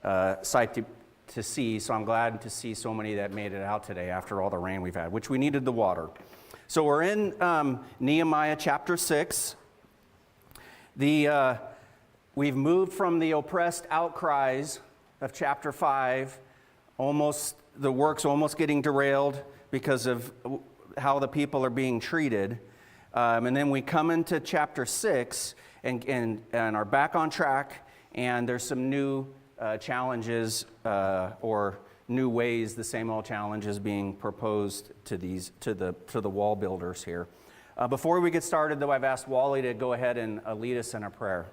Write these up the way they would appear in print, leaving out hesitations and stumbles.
sight to see, so I'm glad to see so many that made it out today after all the rain we've had, which we needed the water. So we're in Nehemiah chapter 6. We've moved from the oppressed outcries of chapter 5, the work's almost getting derailed because of how the people are being treated. And then we come into chapter 6 and are back on track, and there's some new challenges or new ways, the same old challenges being proposed to the wall builders here. Before we get started, though, I've asked Wally to go ahead and lead us in a prayer.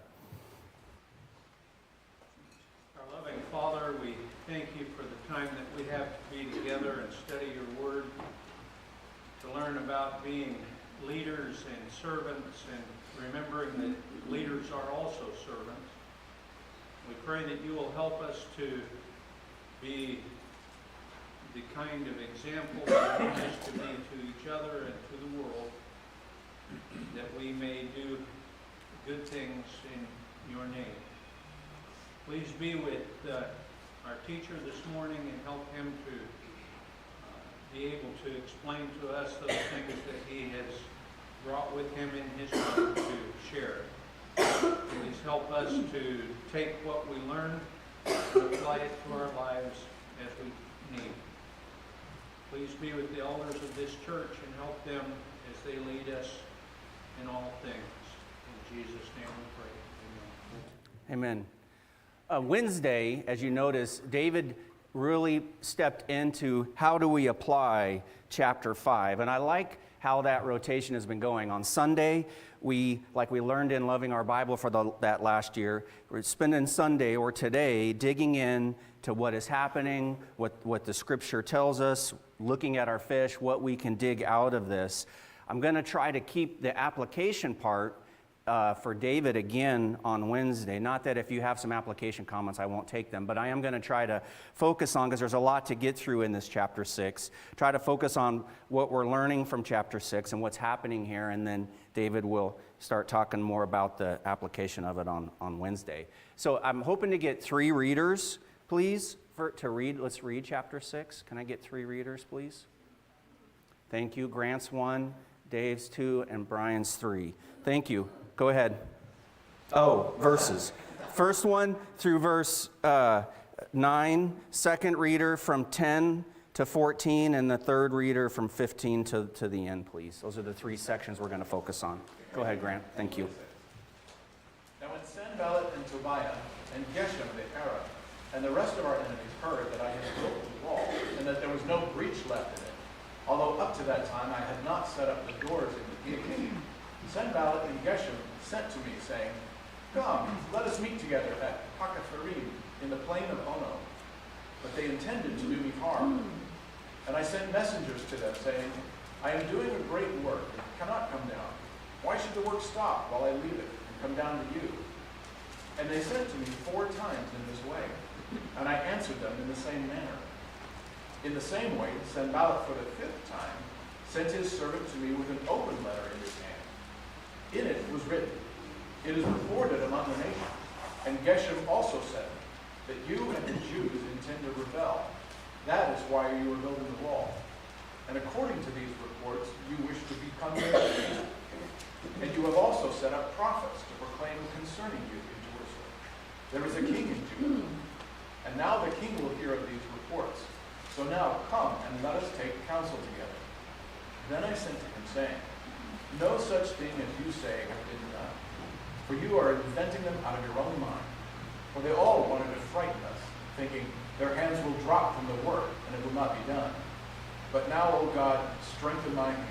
Our loving Father, we thank you for the time that we have to be together and study your word, to learn about being leaders and servants, and remembering that leaders are also servants. We pray that you will help us to be the kind of example that you want us to be to each other and to the world, that we may do good things in your name. Please be with our teacher this morning and help him to be able to explain to us those things that he has brought with him in his heart to share. Please help us to take what we learn and apply it to our lives as we need. Please be with the elders of this church and help them as they lead us in all things. In Jesus' name we pray. Amen. Wednesday, as you notice, David really stepped into how do we apply chapter 5. And I like how that rotation has been going. On Sunday, like we learned in Loving Our Bible for that last year, we're spending Sunday or today digging in to what is happening, what the scripture tells us, looking at our fish, what we can dig out of this. I'm going to try to keep the application part for David again on Wednesday. Not that if you have some application comments, I won't take them, but I am going to try to focus on, because there's a lot to get through in this chapter 6, try to focus on what we're learning from chapter 6 and what's happening here, and then David will start talking more about the application of it on Wednesday. So I'm hoping to get 3 readers, please, to read. Let's read chapter 6. Can I get 3 readers, please? Thank you. Grant's 1, Dave's 2, and Brian's 3. Thank you. Go ahead. Verses. First one through verse 9, second reader from 10 to 14, and the third reader from 15 to the end, please. Those are the 3 sections we're going to focus on. Go ahead, Grant. Thank you. Now when Sanballat and Tobiah and Geshem the Arab and the rest of our enemies heard that I had built the wall and that there was no breach left in it, although up to that time I had not set up the doors in the gate, Sanballat and Geshem sent to me, saying, Come, let us meet together at Hakatharim in the plain of Ono. But they intended to do me harm. And I sent messengers to them, saying, I am doing a great work, and cannot come down. Why should the work stop while I leave it and come down to you? And they sent to me 4 times in this way, and I answered them in the same manner. In the same way, Sanballat for the 5th time sent his servant to me with an open letter in his hand. In it was written, It is reported among the nations, and Geshem also said, that you and the Jews intend to rebel. That is why you are building the wall. And according to these reports, you wish to become their king. And you have also set up prophets to proclaim concerning you in Jerusalem. There is a king in Judah. And now the king will hear of these reports. So now come and let us take counsel together. Then I sent to him, saying, No such thing as you say have been done. For you are inventing them out of your own mind. For they all wanted to frighten us, thinking their hands will drop from the work and it will not be done. But now, O God, strengthen my hands.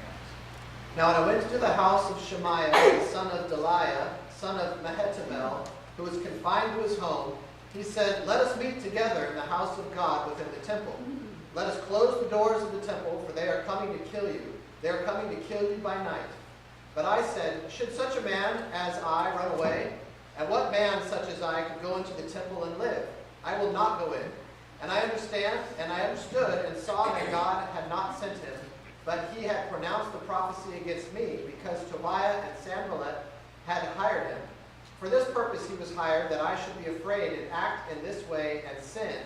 Now when I went to the house of Shemaiah, the son of Delaiah, son of Mehetabel, who was confined to his home, he said, Let us meet together in the house of God within the temple. Let us close the doors of the temple, for they are coming to kill you. They are coming to kill you by night. But I said, Should such a man as I run away? And what man such as I could go into the temple and live? I will not go in. And I understood and saw that God had not sent him, but he had pronounced the prophecy against me, because Tobiah and Sanballat had hired him. For this purpose he was hired, that I should be afraid and act in this way and sin,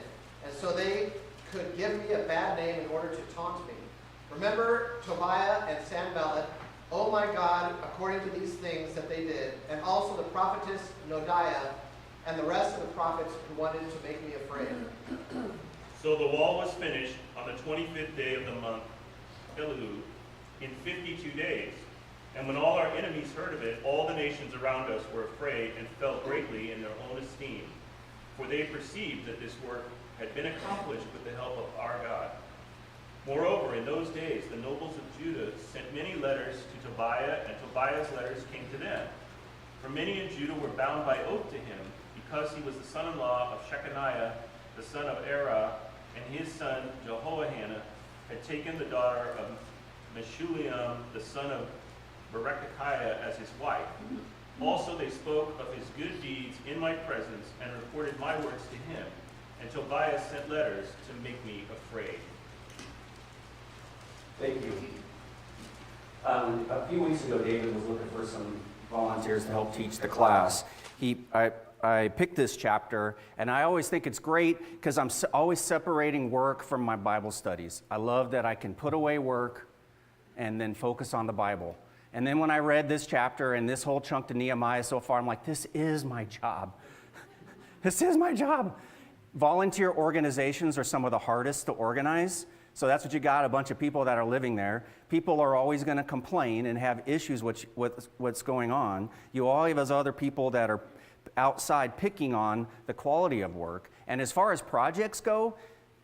and so they could give me a bad name in order to taunt me. Remember Tobiah and Sanballat, O my God, according to these things that they did, and also the prophetess Noadiah, and the rest of the prophets who wanted to make me afraid. So the wall was finished on the 25th day of the month, Elul, in 52 days. And when all our enemies heard of it, all the nations around us were afraid and fell greatly in their own esteem. For they perceived that this work had been accomplished with the help of our God. Moreover, in those days, the nobles of Judah sent many letters to Tobiah, and Tobiah's letters came to them. For many in Judah were bound by oath to him, because he was the son-in-law of Shechaniah, the son of Erah, and his son Jehoianan had taken the daughter of Meshulam, the son of Berechiah, as his wife. Also they spoke of his good deeds in my presence and reported my words to him. And Tobiah sent letters to make me afraid. Thank you. A few weeks ago, David was looking for some volunteers to help teach the class. I picked this chapter, and I always think it's great because I'm always separating work from my Bible studies. I love that I can put away work and then focus on the Bible. And then when I read this chapter and this whole chunk to Nehemiah so far, I'm like, this is my job. This is my job. Volunteer organizations are some of the hardest to organize. So that's what you got, a bunch of people that are living there. People are always going to complain and have issues with what's going on. You always have other people that are outside picking on the quality of work. And as far as projects go,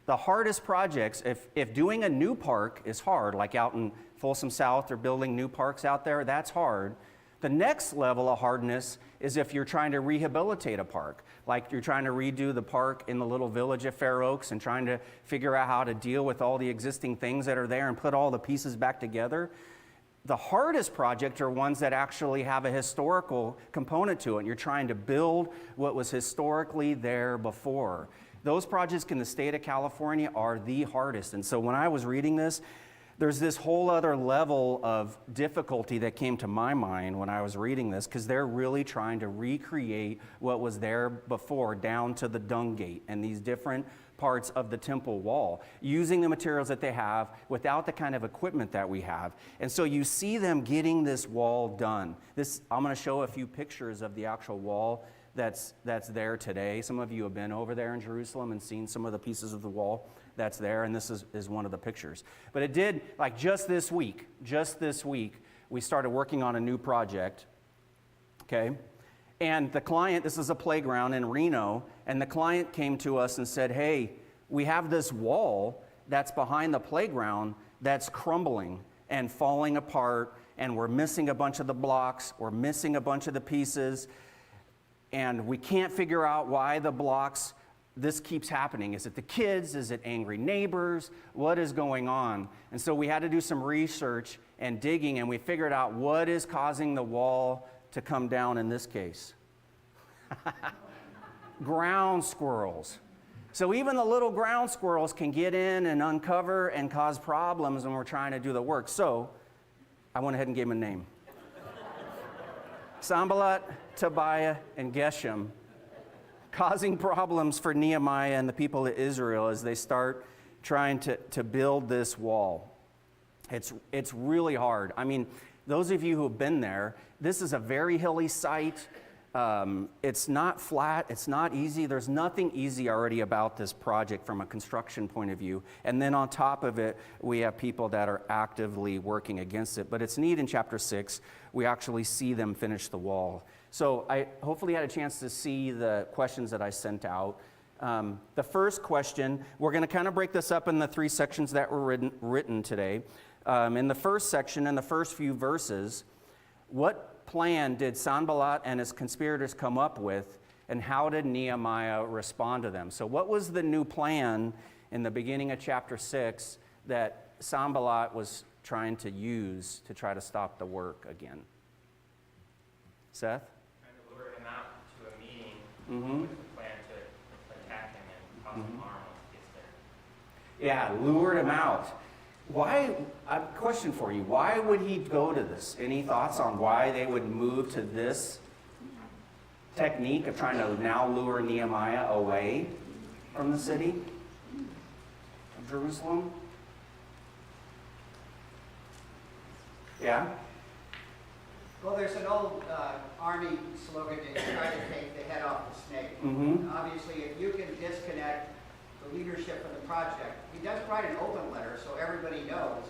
the hardest projects, if doing a new park is hard, like out in Folsom South, they're building new parks out there, that's hard. The next level of hardness is if you're trying to rehabilitate a park, like you're trying to redo the park in the little village of Fair Oaks and trying to figure out how to deal with all the existing things that are there and put all the pieces back together. The hardest projects are ones that actually have a historical component to it. And you're trying to build what was historically there before. Those projects in the state of California are the hardest. And so when I was reading this, there's this whole other level of difficulty that came to my mind when I was reading this, because they're really trying to recreate what was there before down to the dung gate and these different parts of the temple wall, using the materials that they have without the kind of equipment that we have. And so you see them getting this wall done. I'm going to show a few pictures of the actual wall that's there today. Some of you have been over there in Jerusalem and seen some of the pieces of the wall that's there, and this is one of the pictures. But it did, like just this week, we started working on a new project, okay? And the client, this is a playground in Reno, and the client came to us and said, hey, we have this wall that's behind the playground that's crumbling and falling apart, and we're missing a bunch of the blocks, we're missing a bunch of the pieces, and we can't figure out why the blocks, this keeps happening. Is it the kids? Is it angry neighbors? What is going on? And so we had to do some research and digging, and we figured out what is causing the wall to come down in this case. Ground squirrels. So even the little ground squirrels can get in and uncover and cause problems when we're trying to do the work. So I went ahead and gave them a name. Sanballat, Tobiah, and Geshem, causing problems for Nehemiah and the people of Israel as they start trying to build this wall. It's really hard. I mean, those of you who have been there, this is a very hilly site. It's not flat. It's not easy. There's nothing easy already about this project from a construction point of view. And then on top of it, we have people that are actively working against it. But it's neat in chapter 6, we actually see them finish the wall. So I hopefully had a chance to see the questions that I sent out. The first question, we're going to kind of break this up in the 3 sections that were written today. In the first section, in the first few verses, what plan did Sanballat and his conspirators come up with, and how did Nehemiah respond to them? So what was the new plan in the beginning of chapter 6 that Sanballat was trying to use to try to stop the work again? Seth? Trying to lure him out to a meeting with a plan to attack him and cause him harm once he gets there. Yeah, lured him out. Why, a question for you, why would he go to this? Any thoughts on why they would move to this? technique of trying to now lure Nehemiah away from the city of Jerusalem? Yeah? Well, there's an old Army slogan that you try to take the head off the snake. Mm-hmm. Obviously, if you can disconnect the leadership from the project, he does write an open letter so everybody knows.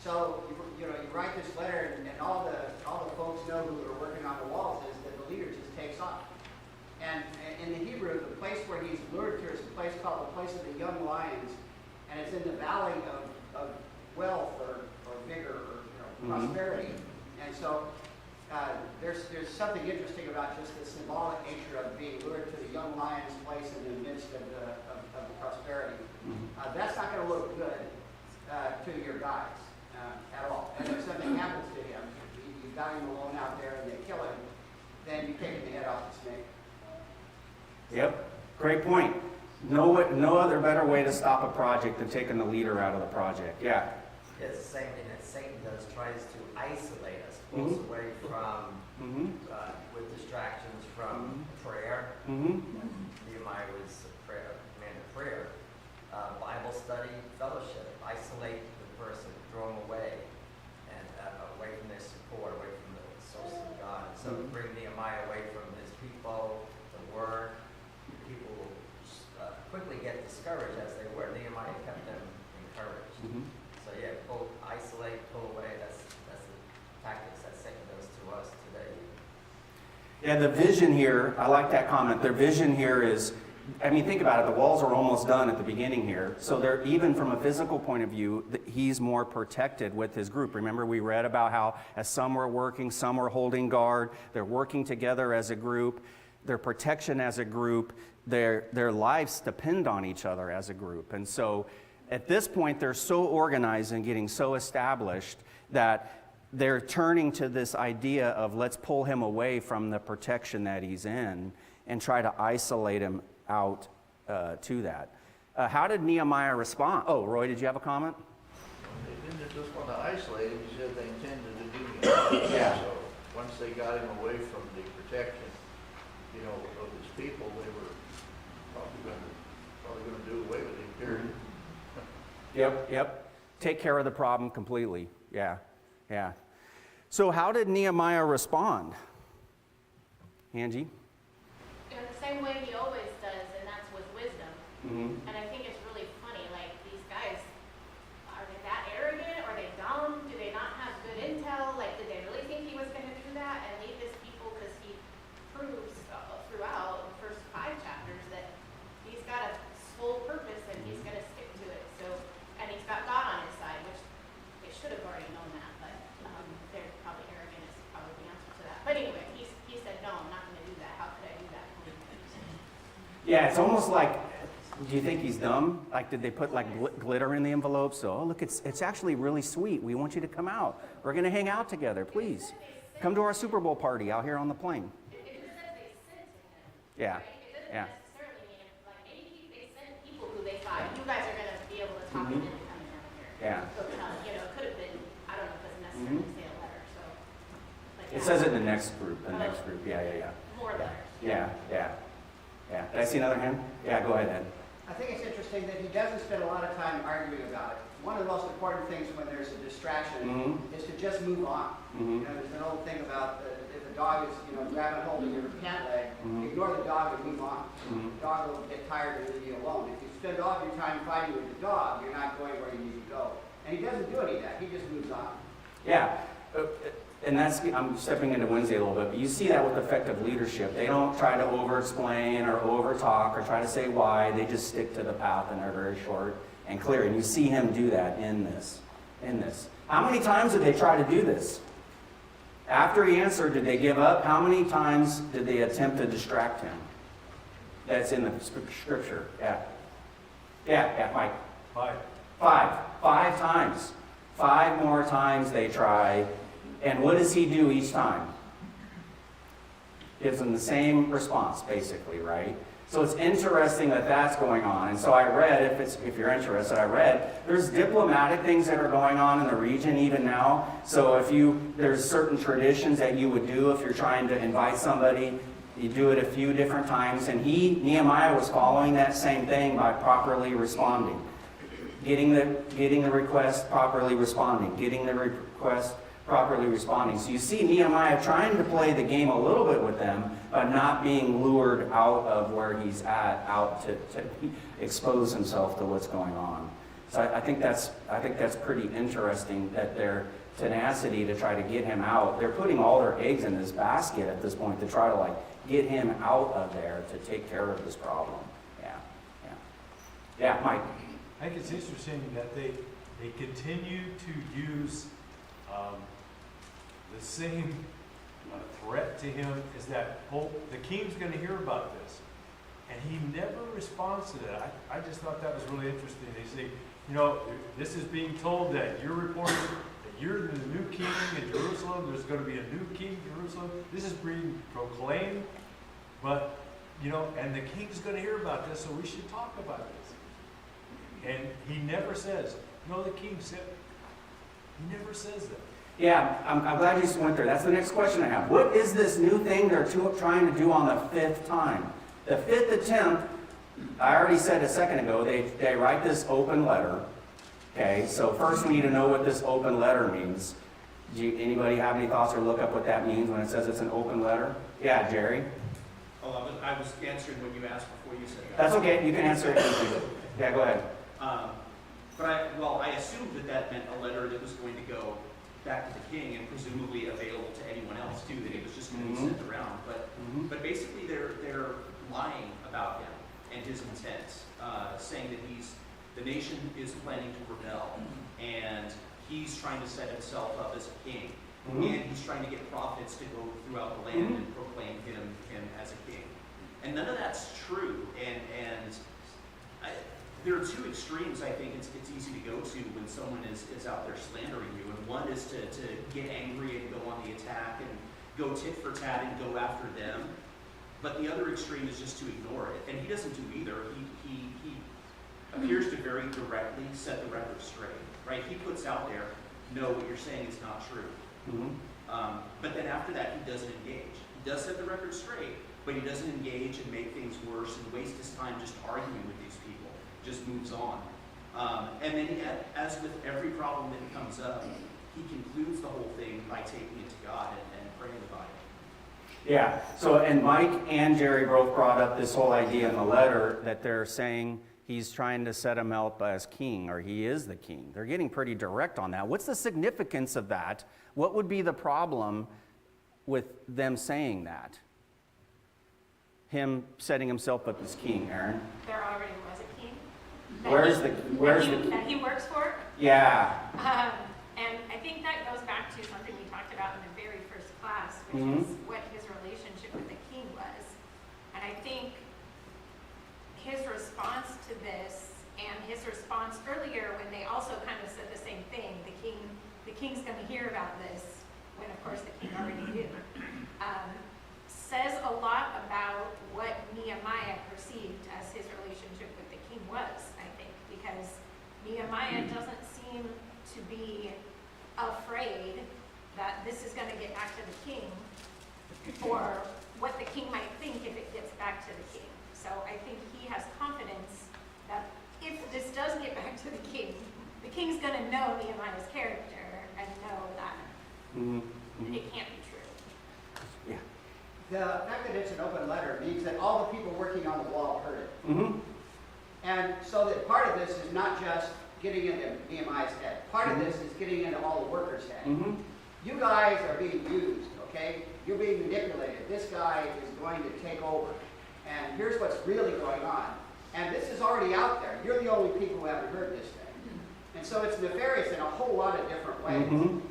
So you write this letter, and all the folks know who are working on the walls is that the leader just takes off. And in the Hebrew, the place where he's lured to is a place called the place of the young lions, and it's in the valley of wealth or vigor or prosperity. And so there's something interesting about just the symbolic nature of being lured to the young lion's place in the midst of the prosperity. That's not going to look good to your guys at all. And if something happens to him, you got him alone out there and they kill him, then you're taking the head off the snake. Yep, great point. No other better way to stop a project than taking the leader out of the project. Yeah. It's the same thing that Satan does, tries to isolate us, pull us away from, with distractions from prayer. Nehemiah was a man of prayer. Bible study, fellowship, isolate the person, throw them away, and away from their support, away from the source of God. And so to bring Nehemiah away from his people, the word, people quickly get discouraged as they were. Nehemiah kept them encouraged. So yeah, isolate, pull away, that's the tactics that Satan does to us today. Yeah, the vision here, I like that comment. Their vision here is, I mean, think about it. The walls are almost done at the beginning here. So they're, even from a physical point of view, he's more protected with his group. Remember, we read about how as some were working, some were holding guard. They're working together as a group. Their protection as a group, their lives depend on each other as a group. And so at this point, they're so organized and getting so established that they're turning to this idea of let's pull him away from the protection that he's in and try to isolate him out to that. How did Nehemiah respond? Oh, Roy, did you have a comment? They didn't just want to isolate him, he said they intended to do that. Yeah. So once they got him away from the protection, of his people, they were probably going to do away with him, period. Yep. Take care of the problem completely. Yeah. So how did Nehemiah respond? Angie? In the same way he always does, and that's with wisdom. And I think it's really funny, like these guys, are they that arrogant? Are they dumb? Do they not have good intel? Like, did they really think he was going to do that and lead his people? Because he proves throughout the first 5 chapters that he's got a sole purpose and he's going to stick to it. So, and he's got God on his side, which they should have already known that, but they're probably arrogant is probably the answer to that. But anyway, he said, no, I'm not going to do that. How could I do that? Yeah, it's almost like, do you think he's dumb? Like, did they put like glitter in the envelope? So, oh, look, it's actually really sweet. We want you to come out. We're going to hang out together, please. Come to our Super Bowl party out here on the plain. It just says they sent to him. Yeah. Right? It doesn't necessarily mean, like, maybe they sent people who they thought, you guys are going to be able to talk him into coming down here. Yeah. So, it could have been, I don't know, it doesn't necessarily say a letter, so. Like, It says it in the next group. Yeah. More letters. Yeah. Did I see another hand? Yeah, go ahead, Ed. I think it's interesting that he doesn't spend a lot of time arguing about it. One of the most important things when there's a distraction is to just move on. There's an old thing about if a dog is, grabbing hold of your pant leg, ignore the dog and move on. The dog will get tired and leave you alone. If you spend all of your time fighting with the dog, you're not going where you need to go. And he doesn't do any of that. He just moves on. Yeah. And I'm stepping into Wednesday a little bit, but you see that with effective leadership. They don't try to over-explain or over-talk or try to say why. They just stick to the path and are very short and clear. And you see him do that in this. How many times did they try to do this? After he answered, did they give up? How many times did they attempt to distract him? That's in the scripture. Yeah, Mike. 5. 5 times. 5 more times they try. And what does he do each time? Gives them the same response, basically, right? So it's interesting that that's going on. And so I read, if you're interested, there's diplomatic things that are going on in the region even now. So there's certain traditions that you would do if you're trying to invite somebody You do it a few different times, and Nehemiah was following that same thing by properly responding. Getting the request, properly responding. Getting the request, properly responding. So you see Nehemiah trying to play the game a little bit with them, but not being lured out of where he's at, out to expose himself to what's going on. So I think that's pretty interesting that their tenacity to try to get him out. They're putting all their eggs in this basket at this point to try to get him out of there to take care of this problem. Yeah, Mike. I think it's interesting that they continue to use the same threat to him is that, oh, the king's going to hear about this. And he never responds to that. I just thought that was really interesting. They say, this is being told that you're reporting that you're the new king in Jerusalem. There's going to be a new king in Jerusalem. This is being proclaimed. But, and the king's going to hear about this, so we should talk about this. And he never says, no, the king said, he never says that. Yeah, I'm glad you went there. That's the next question I have. What is this new thing they're trying to do on the fifth time? The fifth attempt, I already said a second ago, they write this open letter. Okay, so first we need to know what this open letter means. Anybody have any thoughts or look up what that means when it says it's an open letter? Yeah, Jerry? Oh, I was answering what you asked before you said that. That's okay, you can answer it. Yeah, go ahead. But I assumed that meant a letter that was going to go back to the king and presumably available to anyone else too, that it was just going to be sent around. But basically they're lying about him and his intent, saying that the nation is planning to rebel, and he's trying to set himself up as a king, and he's trying to get prophets to go throughout the land and proclaim him as a king. And none of that's true. There are two extremes I think it's easy to go to when someone is out there slandering you. And one is to get angry and go on the attack and go tit for tat and go after them. But the other extreme is just to ignore it. And he doesn't do either. He appears to very directly set the record straight, right? He puts out there, no, what you're saying is not true. But then after that, he doesn't engage. He does set the record straight, but he doesn't engage and make things worse and waste his time just arguing with these people. Just moves on. And then, as with every problem that comes up, he concludes the whole thing by taking it to God and praying about it. Yeah, so, and Mike and Jerry both brought up this whole idea in the letter that they're saying he's trying to set him up as king, or he is the king. They're getting pretty direct on that. What's the significance of that? What would be the problem with them saying that? Him setting himself up as king, Aaron? There already was a king. Where's the that he works for? Yeah. And I think that goes back to something we talked about in the very first class, which is what his relationship with the king was. And I think his response to this and his response earlier when they also kind of said the same thing, the king's going to hear about this, when of course the king already knew, says a lot about what Nehemiah perceived as his relationship with the king was, I think, because Nehemiah doesn't seem to be afraid that this is going to get back to the king or what the king might think if it gets back to the king. So I think he has confidence that if this does get back to the king's going to know Nehemiah's character and know that it can't be true. Yeah. The fact that it's an open letter means that all the people working on the wall heard it. And so that part of this is not just getting into Nehemiah's head. Part of this is getting into all the workers' head. You guys are being used, okay? You're being manipulated. This guy is going to take over. And here's what's really going on. And this is already out there. You're the only people who haven't heard this thing. And so it's nefarious in a whole lot of different ways.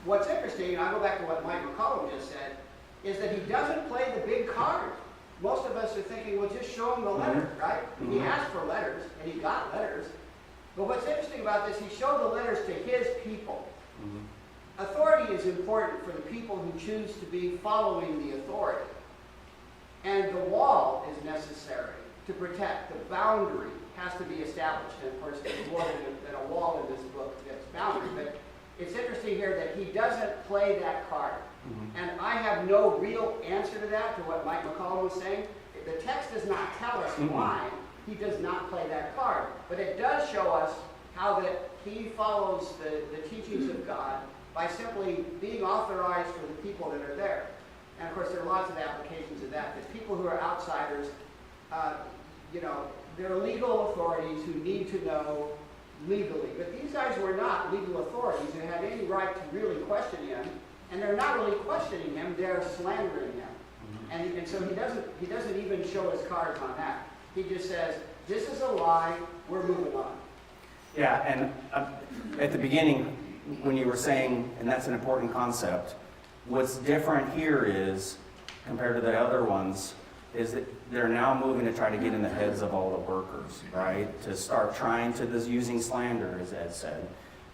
What's interesting, and I'll go back to what Mike McCollum just said, is that he doesn't play the big card. Most of us are thinking, well, just show him the letter, right? He asked for letters, and he got letters. But what's interesting about this, he showed the letters to his people. Authority is important for the people who choose to be following the authority. And the wall is necessary to protect. The boundary has to be established. And of course, there's more than a wall in this book that's boundary. But it's interesting here that he doesn't play that card. And I have no real answer to that, to what Mike McCollum was saying. The text does not tell us why he does not play that card. But it does show us how that he follows the teachings of God by simply being authorized for the people that are there. And of course, there are lots of applications of that. The people who are outsiders, they're legal authorities who need to know legally. But these guys were not legal authorities who had any right to really question him. And they're not really questioning him, they're slandering him. And so he doesn't even show his cards on that. He just says, this is a lie, we're moving on. Yeah, and at the beginning, when you were saying, and that's an important concept, what's different here is, compared to the other ones, is that they're now moving to try to get in the heads of all the workers, right? To start trying to, using slander, as Ed said,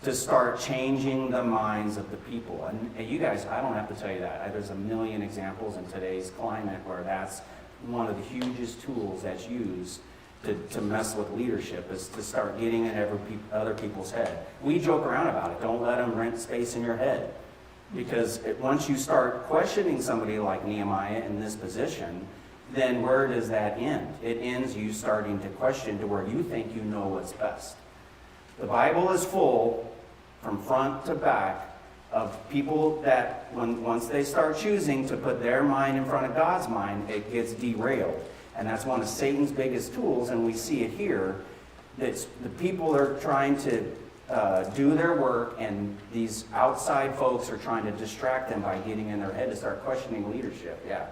to start changing the minds of the people. And you guys, I don't have to tell you that. There's a million examples in today's climate where that's one of the hugest tools that's used to mess with leadership, is to start getting in other people's head. We joke around about it. Don't let them rent space in your head. Because once you start questioning somebody like Nehemiah in this position, then where does that end? It ends you starting to question to where you think you know what's best. The Bible is full, from front to back, of people that, once they start choosing to put their mind in front of God's mind, it gets derailed. And that's one of Satan's biggest tools, and we see it here. That the people are trying to do their work, and these outside folks are trying to distract them by getting in their head to start questioning leadership. Yeah.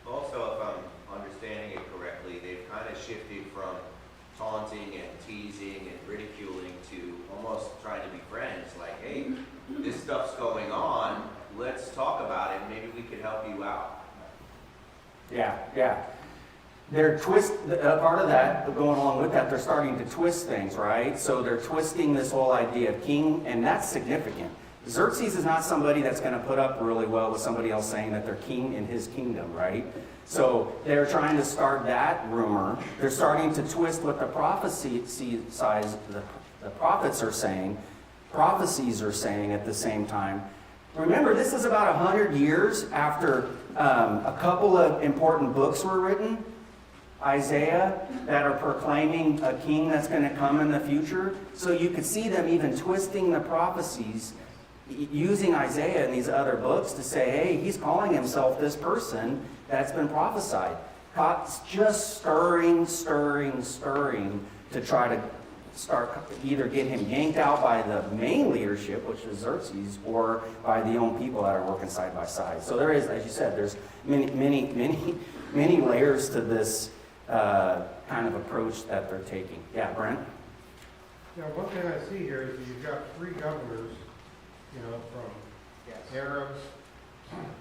Also, if I'm understanding it correctly, they've kind of shifted from taunting and teasing and ridiculing to almost trying to be friends. Like, hey, this stuff's going on. Let's talk about it. Maybe we could help you out. Yeah. They're part of that, going along with that, they're starting to twist things, right? So they're twisting this whole idea of king, and that's significant. Xerxes is not somebody that's going to put up really well with somebody else saying that they're king in his kingdom, right? So they're trying to start that rumor. They're starting to twist what the prophecies are saying, prophecies are saying at the same time. Remember, this is about 100 years after a couple of important books were written, Isaiah, that are proclaiming a king that's going to come in the future. So you could see them even twisting the prophecies, using Isaiah and these other books to say, hey, he's calling himself this person that's been prophesied. God's just stirring to try to either get him yanked out by the main leadership, which is Xerxes, or by the own people that are working side by side. So there is, as you said, there's many layers to this kind of approach that they're taking. Yeah, Brent? Yeah, one thing I see here is that you've got three governors, from Arabs,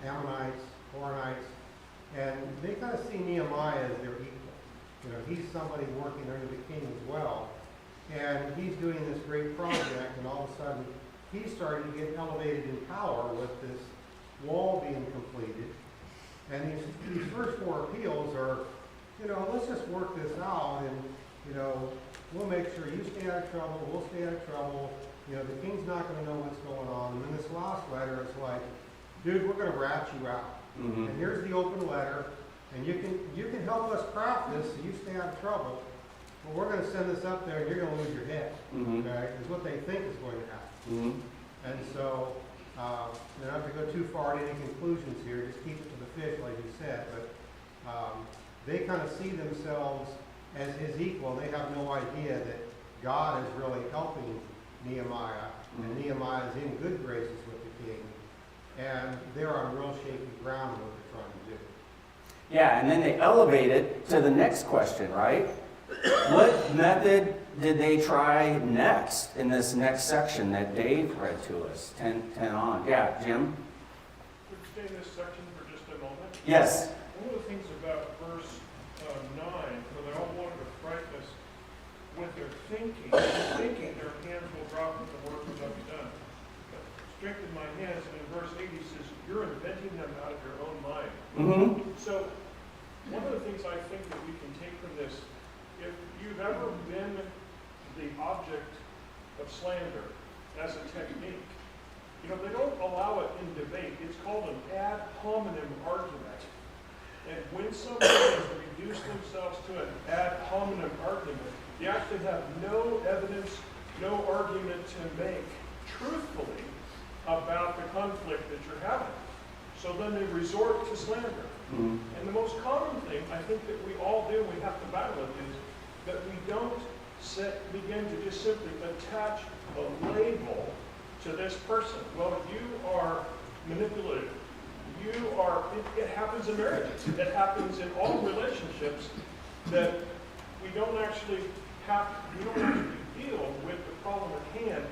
Ammonites, Horonites, and they kind of see Nehemiah as their equal. He's somebody working under the king as well. And he's doing this great project, and all of a sudden, he's starting to get elevated in power with this wall being completed. And these first four appeals are, let's just work this out, and, we'll make sure you stay out of trouble, we'll stay out of trouble. The king's not going to know what's going on. And then this last letter, it's like, dude, we're going to rat you out. Mm-hmm. And here's the open letter, and you can help us craft this so you stay out of trouble. But we're going to send this up there, and you're going to lose your head. Mm-hmm. Okay, is what they think is going to happen. Mm-hmm. And so, not to go too far to any conclusions here, just keep it to the fish, like you said. But they kind of see themselves as his equal. They have no idea that God is really helping Nehemiah, and Nehemiah is in good graces with the king, and they're on real shaky ground in what they're trying to do. Yeah, and then they elevate it to the next question, right? What method did they try next in this next section that Dave read to us, 10 on? Yeah, Jim? Could you stay in this section for just a moment? Yes. One of the things about verse 9, where they all wanted to frighten us with their thinking their hands will drop and the work will not be done. But strengthen my hands, and in verse 8 he says, you're inventing them out of your own mind. Mm-hmm. So one of the things I think that we can take from this, if you've ever been the object of slander as a technique, You know, they don't allow it in debate. It's called an ad hominem argument. And when somebody has reduced themselves to an ad hominem argument, they actually have no evidence, no argument to make truthfully about the conflict that you're having. So then they resort to slander. And the most common thing I think that we all do, we have to battle it, is that we don't begin to just simply attach a label to this person. Well, you are manipulative. You are, it happens in marriages. It happens in all relationships that we don't actually deal with the problem at hand.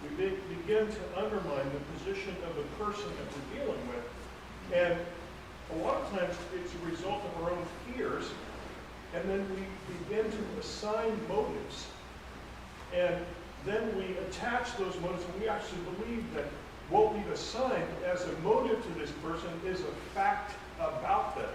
We begin to undermine the position of the person that we're dealing with. And a lot of times it's a result of our own fears, and then we begin to assign motives. And then we attach those motives, and we actually believe that what we've assigned as a motive to this person is a fact about them.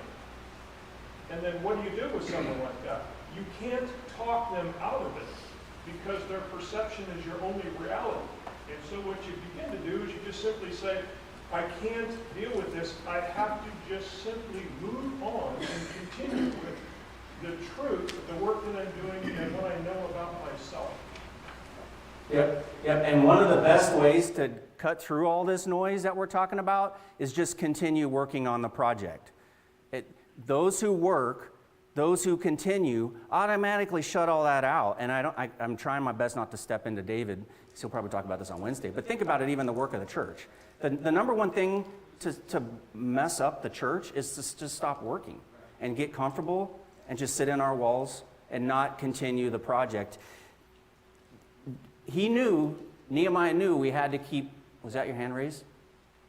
And then what do you do with someone like that? You can't talk them out of it because their perception is your only reality. And so what you begin to do is you just simply say, I can't deal with this. I have to just simply move on and continue with the truth of the work that I'm doing and what I know about myself. Yep. And one of the best ways to cut through all this noise that we're talking about is just continue working on the project. Those who work, those who continue, automatically shut all that out. And I'm trying my best not to step into David. He'll probably talk about this on Wednesday. But think about it, even the work of the church. The number one thing to mess up the church is to just stop working and get comfortable and just sit in our walls and not continue the project. Nehemiah knew we had to keep, was that your hand raised?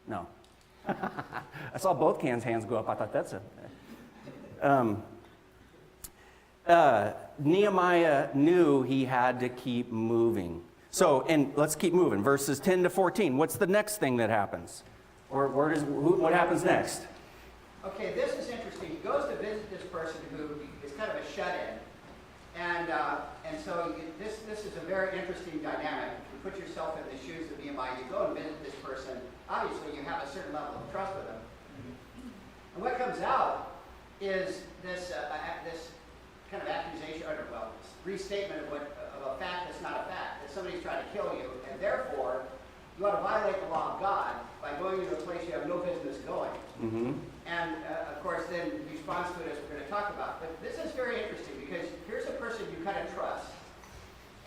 No. I saw both hands go up. I thought that's Nehemiah knew he had to keep moving. So, and let's keep moving. Verses 10 to 14. What's the next thing that happens? What happens next? Okay, this is interesting. He goes to visit this person who is kind of a shut-in. And so this is a very interesting dynamic. If you put yourself in the shoes of Nehemiah, you go and visit this person. Obviously, you have a certain level of trust with them. And what comes out is this kind of accusation, restatement of a fact that's not a fact, that somebody's trying to kill you, and therefore you ought to violate the law of God by going to a place you have no business going. And of course, then he responds to it as we're going to talk about. But this is very interesting because here's a person you kind of trust,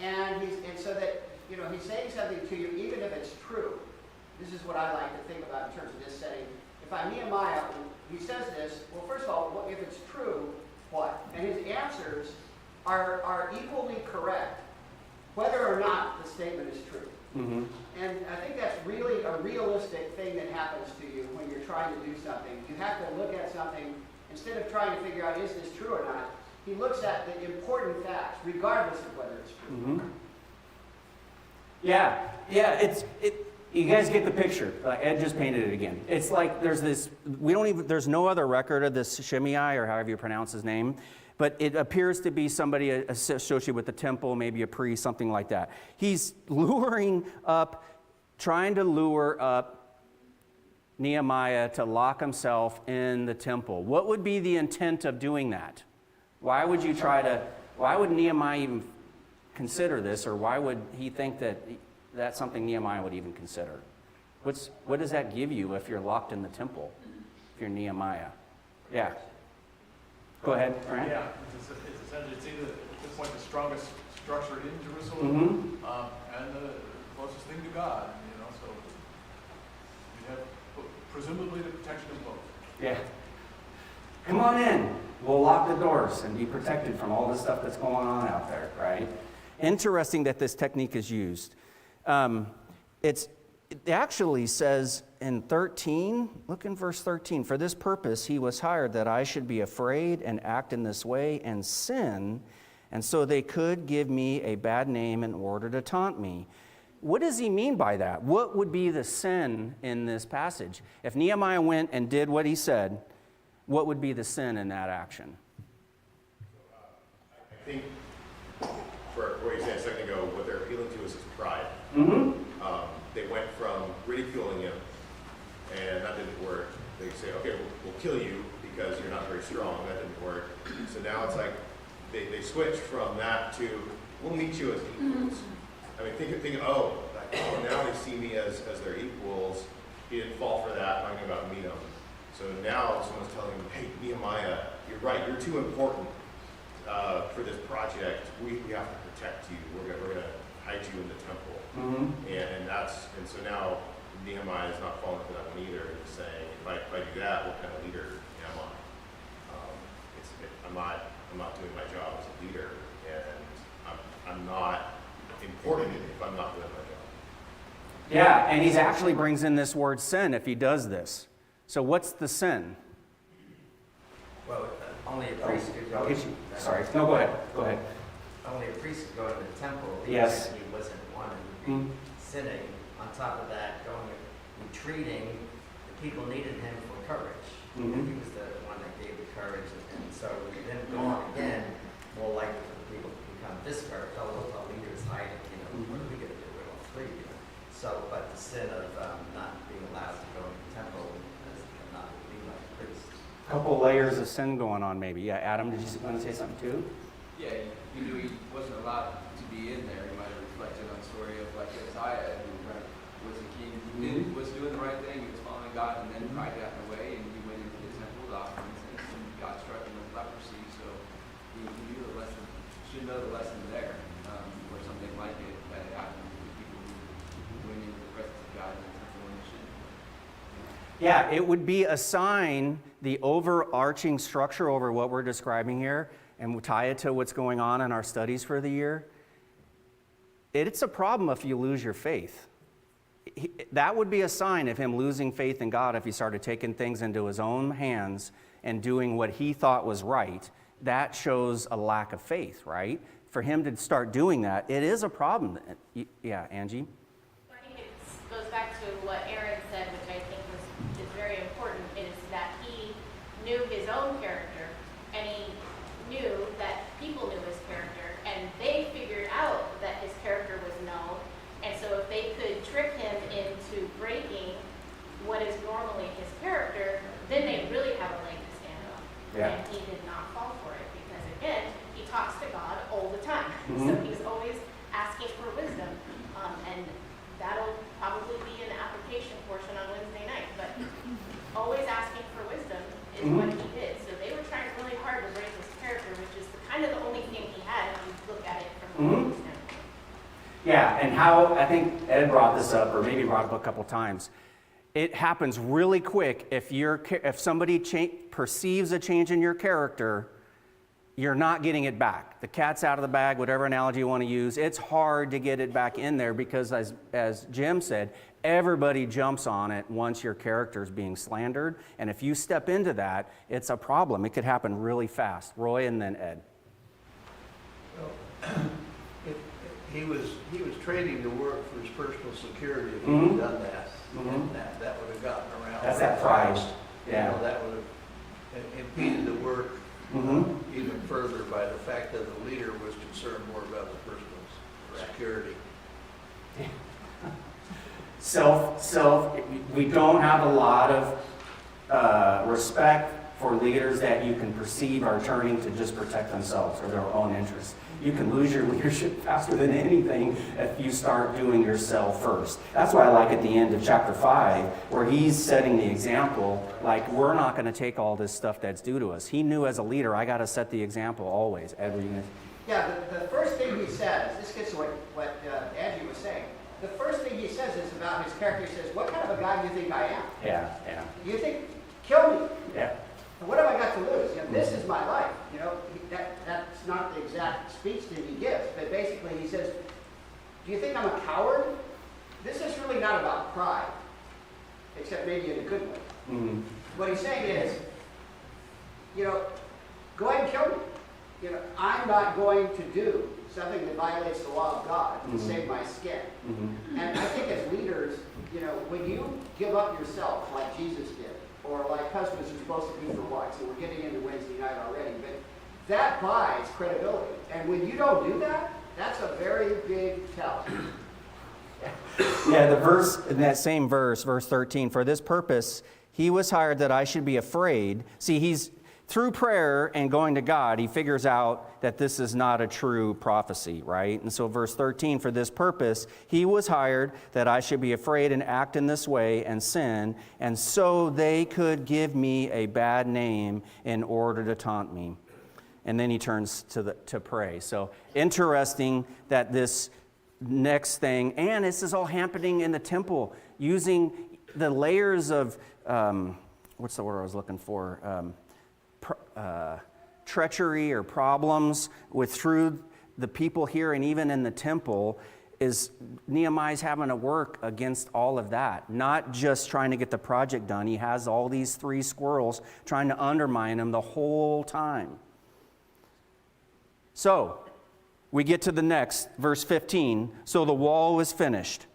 and so that he's saying something to you, even if it's true. This is what I like to think about in terms of this setting. If I'm Nehemiah, he says this. Well, first of all, if it's true, what? And his answers are equally correct, whether or not the statement is true. And I think that's really a realistic thing that happens to you when you're trying to do something. You have to look at something, instead of trying to figure out, is this true or not, he looks at the important facts, regardless of whether it's true. Yeah, you guys get the picture. Ed just painted it again. It's like there's no other record of this Shimei, or however you pronounce his name, but it appears to be somebody associated with the temple, maybe a priest, something like that. He's trying to lure up Nehemiah to lock himself in the temple. What would be the intent of doing that? Why would Nehemiah even consider this, or why would he think that that's something Nehemiah would even consider? What does that give you if you're locked in the temple, if you're Nehemiah? Yeah. Go ahead, Frank. Yeah, it's essentially, it's either at this point the strongest structure in Jerusalem and the closest thing to God, so you have presumably the protection of both. Yeah. Come on in. We'll lock the doors and be protected from all the stuff that's going on out there, right? Interesting that this technique is used. It actually says in 13, look in verse 13, for this purpose he was hired, that I should be afraid and act in this way and sin, and so they could give me a bad name in order to taunt me. What does he mean by that? What would be the sin in this passage? If Nehemiah went and did what he said, what would be the sin in that action? I think, for what you said a second ago, what they're appealing to is his pride. They went from ridiculing say, okay, we'll kill you because you're not very strong. That didn't work. So now it's like they switch from that to, we'll meet you as equals. I mean, think, oh, now they see me as their equals. He didn't fall for that. I'm about to meet him. So now someone's telling him, hey, Nehemiah, you're right. You're too important for this project. We have to protect you. We're going to hide you in the temple. And so now Nehemiah is not falling for that one either. He's saying, if I do that, what kind of leader am I? I'm not doing my job as a leader, and I'm not important if I'm not doing my job. Yeah, and he actually brings in this word sin if he does this. So what's the sin? Well, only a priest could go. Sorry. No, go ahead. Go ahead. Only a priest could go to the temple. Yes. He wasn't one and sinning. On top of that, going and retreating, the people needed him for courage. He was the one that gave the courage, and so then going again, more likely for the people to become discouraged. Oh, look, our leader is hiding. What are we going to do? We're going to flee. So, but the sin of not being allowed to go to the temple is not being like a priest. A couple layers of sin going on, maybe. Yeah, Adam, did you want to say something too? Yeah, he knew he wasn't allowed to be in there. He might have reflected on the story of like Isaiah, who was a king, who was doing the right thing, he was following God, and then pride got in the way, and he went into the temple to offer incense, and God struck him with leprosy. So he knew the lesson, should know the lesson there, or something like it that had happened to people who went into the presence of God in the temple and shouldn't. Yeah, it would be a sign, the overarching structure over what we're describing here, and we'll tie it to what's going on in our studies for the year. It's a problem if you lose your faith. That would be a sign of him losing faith in God if he started taking things into his own hands and doing what he thought was right. That shows a lack of faith, right? For him to start doing that, it is a problem. Yeah, Angie? I think it goes back to what Aaron said, which I think is very important, is that he knew his own character, and he knew that people knew his character, and they figured out that his character was known, and so if they could trick him into breaking what is normally his character, then they really have a leg to stand on. Yeah. And he did not fall for it, because again, he talks to God all the time. So he's always asking for wisdom, and that'll probably be an application portion on Wednesday night, but always asking for wisdom is what he did. So they were trying really hard to break his character, which is kind of the only thing he had if you look at it from the standpoint. Yeah, and how, I think Ed brought this up, or maybe brought it up a couple times. It happens really quick if somebody perceives a change in your character, you're not getting it back. The cat's out of the bag, whatever analogy you want to use. It's hard to get it back in there because, as Jim said, everybody jumps on it once your character is being slandered. And if you step into that, it's a problem. It could happen really fast. Roy and then Ed. Well, he was trading to work for his personal security if he had done that. And that would have gotten around. That's that pride. Yeah. That would have impeded the work even further by the fact that the leader was concerned more about the personal security. We don't have a lot of respect for leaders that you can perceive are turning to just protect themselves or their own interests. You can lose your leadership faster than anything if you start doing yourself first. That's why I like at the end of chapter 5, where he's setting the example, like, we're not going to take all this stuff that's due to us. He knew as a leader, I got to set the example always. Ed, were you going to? Yeah, the first thing he says, this gets to what Angie was saying. The first thing he says is about his character. He says, what kind of a guy do you think I am? Yeah. You think, kill me. Yeah. What have I got to lose? This is my life. That's not the exact speech that he gives, but basically he says, do you think I'm a coward? This is really not about pride, except maybe in a good way. What he's saying is, go ahead and kill me. I'm not going to do something that violates the law of God to save my skin. And I think as leaders, when you give up yourself like Jesus did, or like husbands are supposed to be for wives, and we're getting into Wednesday night already, but that buys credibility. And when you don't do that, that's a very big tell. Yeah, the verse, in that same verse, verse 13, for this purpose he was hired that I should be afraid. See, he's through prayer and going to God, he figures out that this is not a true prophecy, right? And so verse 13, for this purpose, he was hired that I should be afraid and act in this way and sin, and so they could give me a bad name in order to taunt me. And then he turns to pray. So interesting that this next thing, and this is all happening in the temple, using the layers of, what's the word I was looking for? Treachery or problems through the people here and even in the temple, is Nehemiah's having to work against all of that. Not just trying to get the project done. He has all these 3 squirrels trying to undermine him the whole time. So, we get to the next, verse 15. So the wall was finished.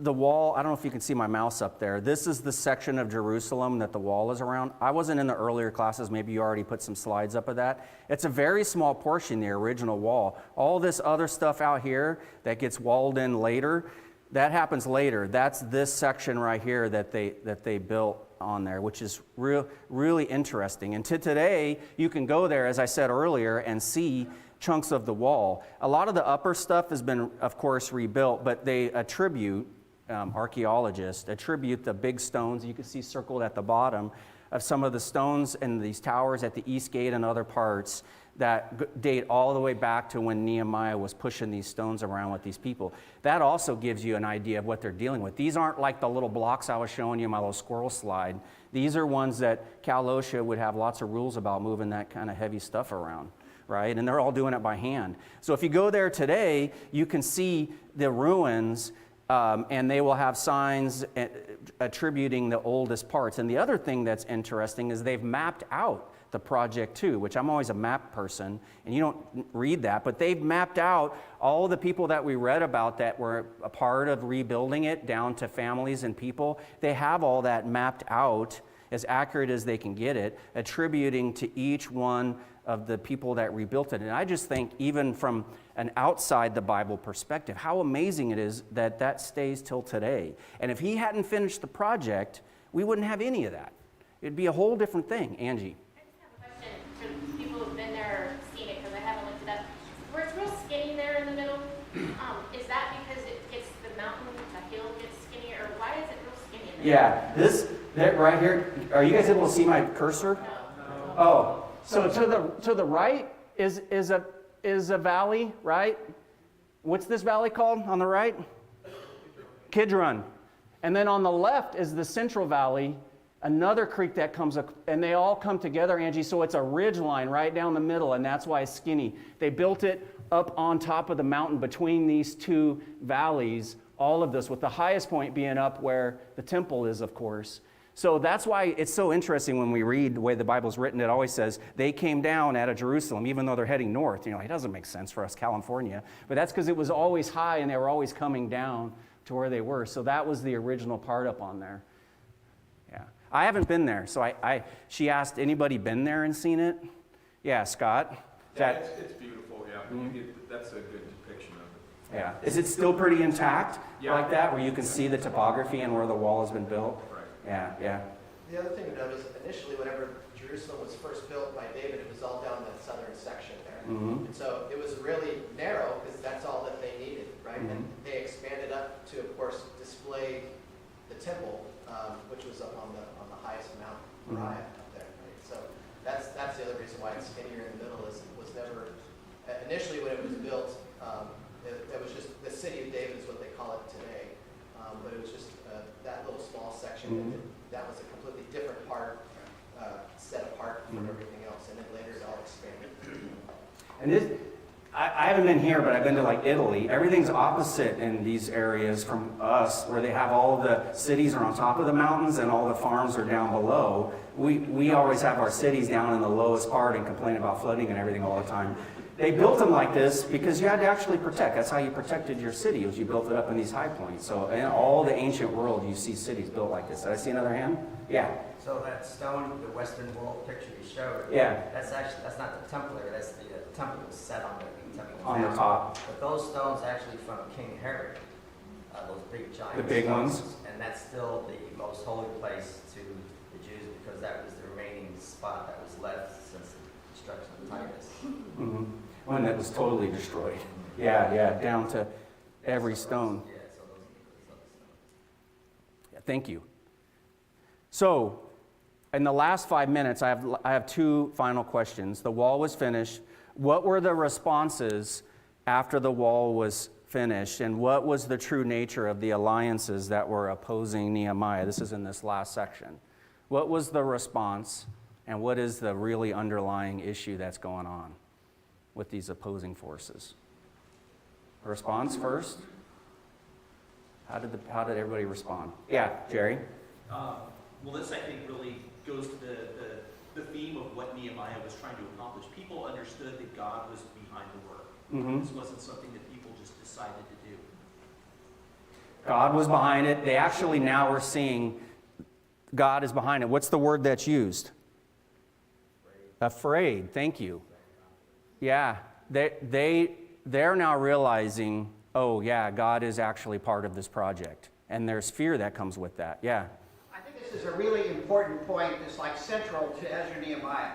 The wall, I don't know if you can see my mouse up there. This is the section of Jerusalem that the wall is around. I wasn't in the earlier classes. Maybe you already put some slides up of that. It's a very small portion, the original wall. All this other stuff out here that gets walled in later, that happens later. That's this section right here that they built on there, which is really interesting. And to today, you can go there, as I said earlier, and see chunks of the wall. A lot of the upper stuff has been, of course, rebuilt, but they archaeologists attribute the big stones you can see circled at the bottom of some of the stones and these towers at the east gate and other parts that date all the way back to when Nehemiah was pushing these stones around with these people. That also gives you an idea of what they're dealing with. These aren't like the little blocks I was showing you in my little squirrel slide. These are ones that Cal OSHA would have lots of rules about moving that kind of heavy stuff around, right? And they're all doing it by hand. So if you go there today, you can see the ruins, and they will have signs attributing the oldest parts. And the other thing that's interesting is they've mapped out the project too, which I'm always a map person, and you don't read that, but they've mapped out all the people that we read about that were a part of rebuilding it, down to families and people. They have all that mapped out as accurate as they can get it, attributing to each one of the people that rebuilt it. And I just think, even from an outside the Bible perspective, how amazing it is that that stays till today. And if he hadn't finished the project, we wouldn't have any of that. It'd be a whole different thing. Angie. I just have a question for people who've been there or seen it, because I haven't looked it up. Where it's real skinny there in the middle, is that because it gets the mountain, the hill gets skinnier, or why is it real skinny in there? Yeah, that right here, are you guys able to see my cursor? No. Oh. So to the right is a valley, right? What's this valley called on the right? Kidron. And then on the left is the Central Valley, another creek that comes up, and they all come together, Angie, so it's a ridge line right down the middle, and that's why it's skinny. They built it up on top of the mountain between these 2 valleys, all of this, with the highest point being up where the temple is, of course. So that's why it's so interesting when we read the way the Bible's written. It always says they came down out of Jerusalem, even though they're heading north. You know, it doesn't make sense for us, California. But that's because it was always high, and they were always coming down to where they were. So that was the original part up on there. Yeah, I haven't been there. So she asked, anybody been there and seen it? Yeah, Scott. Yeah, it's beautiful. Yeah, that's a good depiction of it. Yeah, is it still pretty intact Yeah. like that, where you can see the topography and where the wall has been built? Yeah. The other thing to note is initially, whenever Jerusalem was first built by David, it was all down that southern section there. Mm-hmm. And so it was really narrow because that's all that they needed, right? Mm-hmm. And they expanded up to, of course, display the temple, which was up on the highest Mount Moriah up there, right? So that's the other reason why it's skinnier in the middle. Was never initially when it was built, it was just the city of David is what they call it today, but it was just that little small section. Mm-hmm. That was a completely different part, set apart from everything else, and then later it all expanded. And this, I haven't been here, but I've been to like Italy. Everything's opposite in these areas from us, where they have all the cities are on top of the mountains and all the farms are down below. We always have our cities down in the lowest part and complain about flooding and everything all the time. They built them like this because you had to actually protect. That's how you protected your city, was you built it up in these high points. So in all the ancient world, you see cities built like this. Did I see another hand? Yeah. So that stone, the western wall picture you showed, Yeah. that's not the temple area, that's the temple was set on the temple On the mount. top. But those stones actually from King Herod. those big giant The big stones. ones. And that's still the most holy place to the Jews because that was the remaining spot that was left since the destruction of Titus. Mm-hmm. One that was totally destroyed. Yeah, down to every stone. Yeah, so those other stones. Yeah, thank you. So, in the last 5 minutes, I have two final questions. The wall was finished. What were the responses after the wall was finished? And what was the true nature of the alliances that were opposing Nehemiah? This is in this last section. What was the response, and what is the really underlying issue that's going on with these opposing forces? Response first? How did everybody respond? Yeah, Jerry? Well, this, I think, really goes to the theme of what Nehemiah was trying to accomplish. People understood that God was behind the work. Mm-hmm. This wasn't something that people just decided to do. God was behind it. They actually now are seeing God is behind it. What's the word that's used? Afraid. Thank you. Yeah, they're now realizing, oh yeah, God is actually part of this project. And there's fear that comes with that. Yeah. I think this is a really important point that's like central to Ezra and Nehemiah.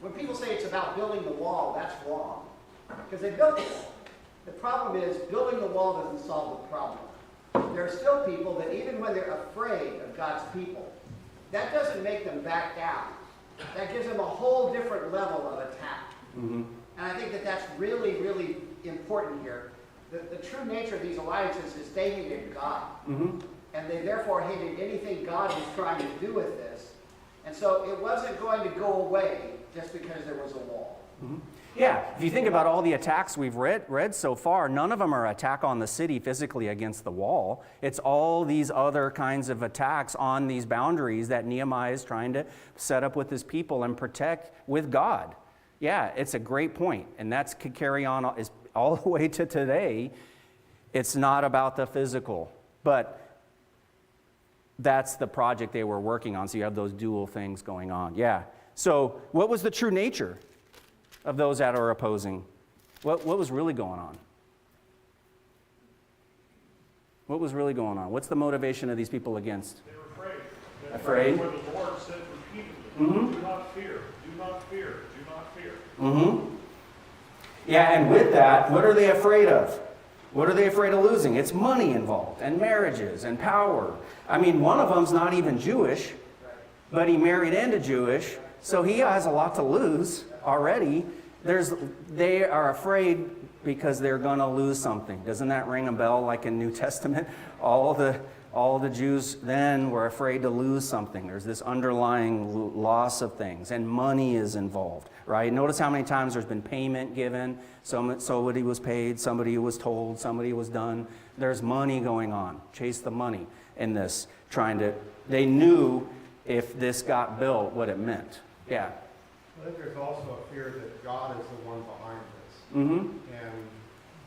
When people say it's about building the wall, that's wrong. Because they built the wall. The problem is building the wall doesn't solve the problem. There are still people that even when they're afraid of God's people, that doesn't make them back down. That gives them a whole different level of attack. Mm-hmm. And I think that that's really, really important here. The true nature of these alliances is they hated God. Mm-hmm. And they therefore hated anything God was trying to do with this. And so it wasn't going to go away just because there was a wall. Mm-hmm. Yeah, if you think about all the attacks we've read so far, none of them are attack on the city physically against the wall. It's all these other kinds of attacks on these boundaries that Nehemiah is trying to set up with his people and protect with God. Yeah, it's a great point, and that could carry on all the way to today. It's not about the physical, but that's the project they were working on, so you have those dual things going on. Yeah, so what was the true nature of those that are opposing? What was really going on? What was really going on? What's the motivation of these people against? They were afraid. Afraid? Where the Lord said repeatedly, Mm-hmm. do not fear, do not fear, do not fear. Mm-hmm. Yeah, and with that, what are they afraid of? What are they afraid of losing? It's money involved, and marriages, and power. I mean, one of them's not even Jewish, but he married into Jewish, so he has a lot to lose already. They are afraid because they're going to lose something. Doesn't that ring a bell like in New Testament? All the Jews then were afraid to lose something. There's this underlying loss of things, and money is involved, right? Notice how many times there's been payment given. Somebody was paid, somebody was told, somebody was done. There's money going on. Chase the money in this. They knew if this got built, what it meant. Yeah. I think there's also a fear that God is the one behind this, Mm-hmm. and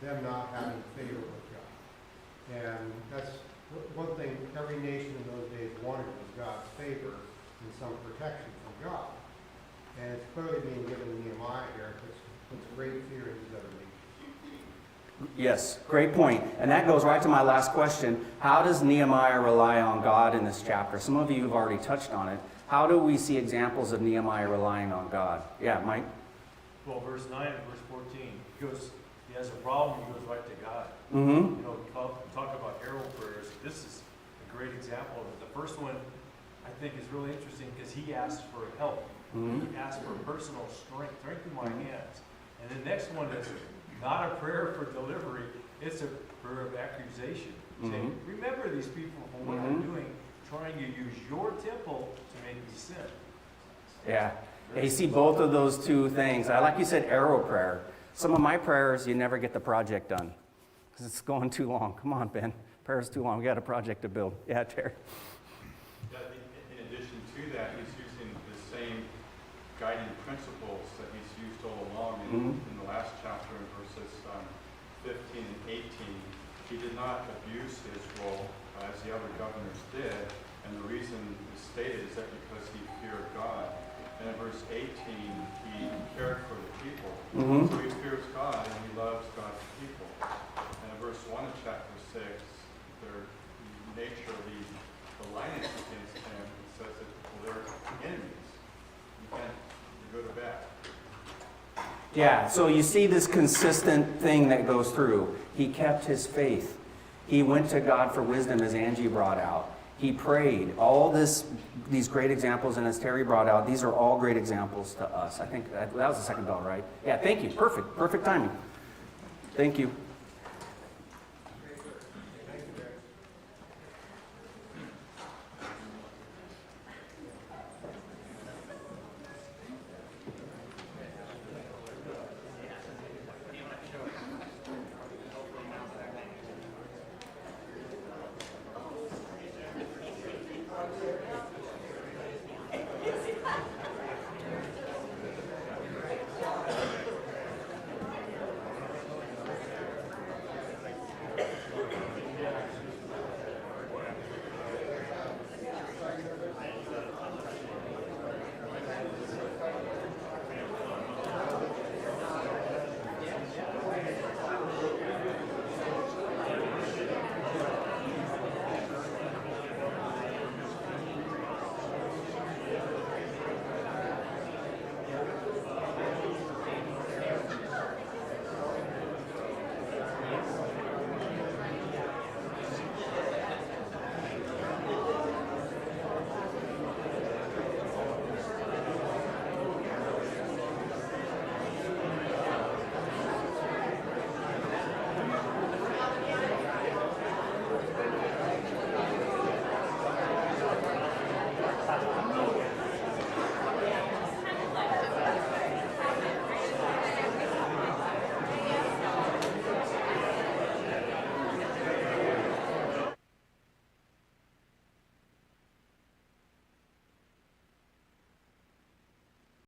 them not having favor with God. And that's one thing every nation in those days wanted was God's favor and some protection from God. And it's clearly being given to Nehemiah here, which puts great fear in these other nations. Yes, great point. And that goes right to my last question. How does Nehemiah rely on God in this chapter? Some of you have already touched on it. How do we see examples of Nehemiah relying on God? Yeah, Mike? Well, verse 9 and verse 14, he has a problem, he goes right to God. Mm-hmm. You know, we talk about arrow prayers. This is a great example of it. The first one, I think, is really interesting because he asks for help. Mm-hmm. He asks for personal strengthen my hands. And the next one is not a prayer for delivery, it's a prayer of accusation. Saying, remember these people for what they're doing, trying to use your temple to make me sin. Yeah. You see both of those two things. I like you said, arrow prayer. Some of my prayers, you never get the project done because it's going too long. Come on, Ben. Prayer's too long. We got a project to build. Yeah, Terry. Yeah, in addition to that, he's using the same guiding principles that he's used all along in the last chapter in verses 15 and 18. He did not abuse his role as the other governors did, and the reason is stated is that because he feared God. And in verse 18, he cared for the people. So he fears God and he loves God's people. And in verse 1 of chapter 6, Yeah, so you see this consistent thing that goes through. He kept his faith. He went to God for wisdom, as Angie brought out. He prayed. All these great examples, and as Terry brought out, these are all great examples to us. I think that was the second bell, right? Yeah, thank you. Perfect. Perfect timing. Thank you.